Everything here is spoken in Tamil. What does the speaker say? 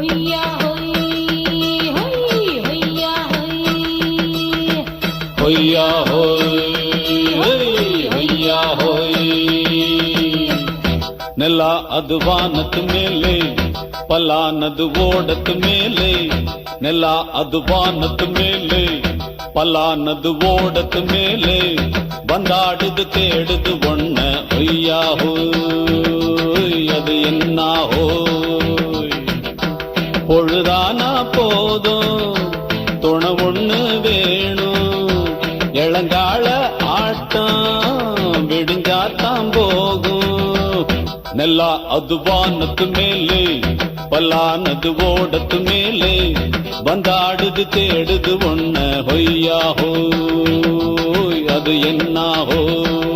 ஹொய்யா ஹோய் ஹொய்யா ஹோய். ನೆಲ ಅದು ವಾನದ ಮೇಲೆ ಪಲಾನದು ಓಡದ ಮೇಲೆ ನೆಲ ಅದು ವಾನದ ಮೇಲೆ ಪಲಾನದು ಓಡದ ಮೇಲೆ ಬಂದಾಡುದು தேடுது ஒண்ண ஒய்யா ஹோய் அது என்ன ஹோய். பொழுதானா போதும் துணை ஒண்ணு வேணும் இளங்கால ஆட்டம் விடுஞ்சாத்தான் போகும். ನೆಲ ಅದು ವಾನದ ಮೇಲೆ ಪಲಾನದು ಓಡದ ಮೇಲೆ ಬಂದಾಡುದು தேடுது ஒண்ண ஒய்யா ஹோய் அது என்ன ஹோய்.